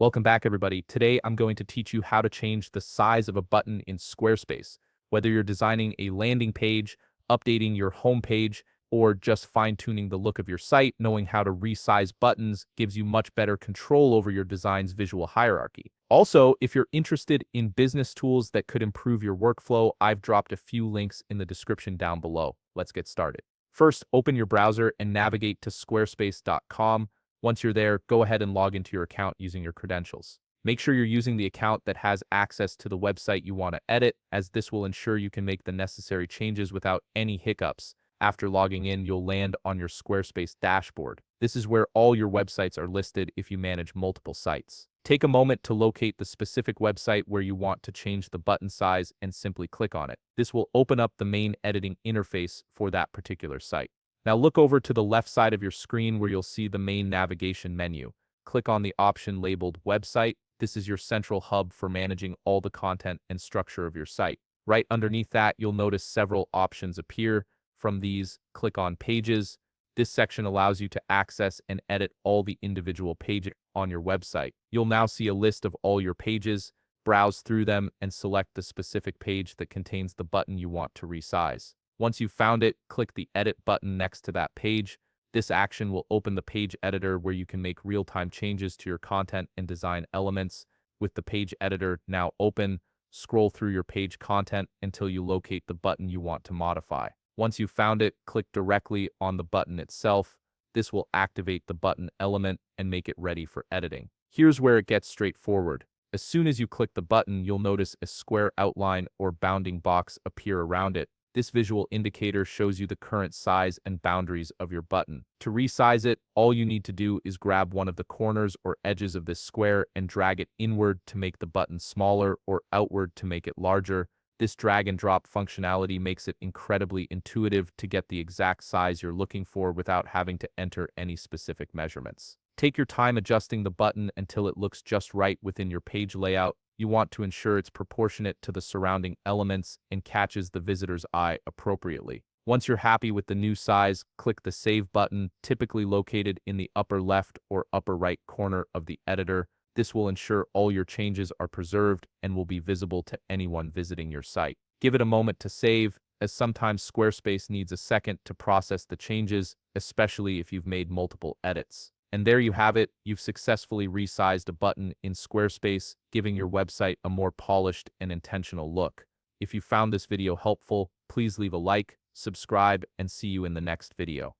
Welcome back, everybody. Today, I'm going to teach you how to change the size of a button in Squarespace. Whether you're designing a landing page, updating your homepage, or just fine-tuning the look of your site, knowing how to resize buttons gives you much better control over your design's visual hierarchy. Also, if you're interested in business tools that could improve your workflow, I've dropped a few links in the description down below. Let's get started. First, open your browser and navigate to squarespace.com. Once you're there, go ahead and log into your account using your credentials. Make sure you're using the account that has access to the website you want to edit, as this will ensure you can make the necessary changes without any hiccups. After logging in, you'll land on your Squarespace dashboard. This is where all your websites are listed if you manage multiple sites. Take a moment to locate the specific website where you want to change the button size and simply click on it. This will open up the main editing interface for that particular site. Now look over to the left side of your screen where you'll see the main navigation menu. Click on the option labeled Website. This is your central hub for managing all the content and structure of your site. Right underneath that, you'll notice several options appear. From these, click on Pages. This section allows you to access and edit all the individual pages on your website. You'll now see a list of all your pages. Browse through them and select the specific page that contains the button you want to resize. Once you've found it, click the Edit button next to that page. This action will open the page editor where you can make real-time changes to your content and design elements. With the page editor now open, scroll through your page content until you locate the button you want to modify. Once you've found it, click directly on the button itself. This will activate the button element and make it ready for editing. Here's where it gets straightforward. As soon as you click the button, you'll notice a square outline or bounding box appear around it. This visual indicator shows you the current size and boundaries of your button. To resize it, all you need to do is grab one of the corners or edges of this square and drag it inward to make the button smaller or outward to make it larger. This drag and drop functionality makes it incredibly intuitive to get the exact size you're looking for without having to enter any specific measurements. Take your time adjusting the button until it looks just right within your page layout. You want to ensure it's proportionate to the surrounding elements and catches the visitor's eye appropriately. Once you're happy with the new size, click the Save button, typically located in the upper left or upper right corner of the editor. This will ensure all your changes are preserved and will be visible to anyone visiting your site. Give it a moment to save, as sometimes Squarespace needs a second to process the changes, especially if you've made multiple edits. And there you have it. You've successfully resized a button in Squarespace, giving your website a more polished and intentional look. If you found this video helpful, please leave a like, subscribe, and see you in the next video.